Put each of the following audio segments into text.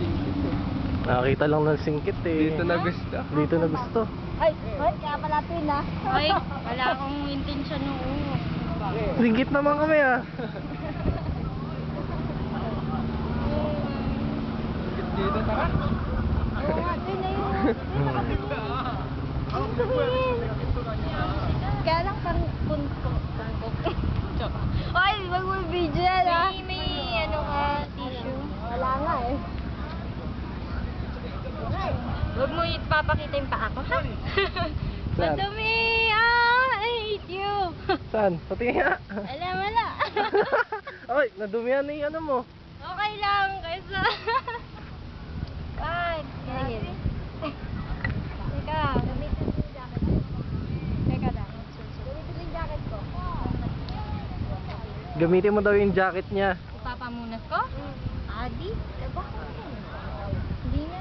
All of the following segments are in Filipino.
singkit eh. Nakakita lang ng singkit eh. Dito na gusto. Dito na gusto. Ay, kaya pala twin ah. Ay, wala akong intensyon noon. Singkit naman kami ah. Singkit dito, tara. Oo nga, twin na yun. Kaya lang parang puntok. Ay, wag mo video yan ah. May ano ka, tissue. Wala nga eh. Huwag mo ipapakita yung paa ko, ha? Saan? Madumi! Ah! I hate you! Saan? Pati nga. Alam, wala. Ay, nadumihan na yung ano mo. Okay lang, kaysa... Wag! Ginagin. Teka. Gamitin mo yung jacket ko. Teka lang. Gamitin mo yung jacket ko. Gamitin mo daw yung jacket niya. Ipapamunas ko? Adi? Hindi na.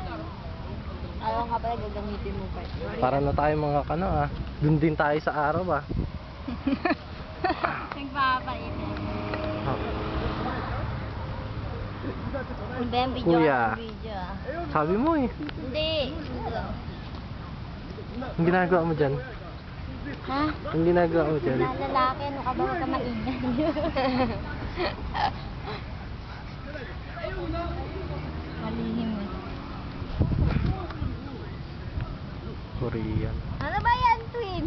Ayaw nga pala gagamitin mo pa. Para na tayo mga kano ah. Dun din tayo sa araw ah. Nagpapainit. Hindi, yung video Kuya. ka video ah. Sabi mo eh. Hindi. Ang ginagawa mo dyan? Ha? Ang ginagawa mo dyan? Lalaki, ano ka ba? Huwag ka maingay. Malihim eh. Korean. Ano ba yan, twin?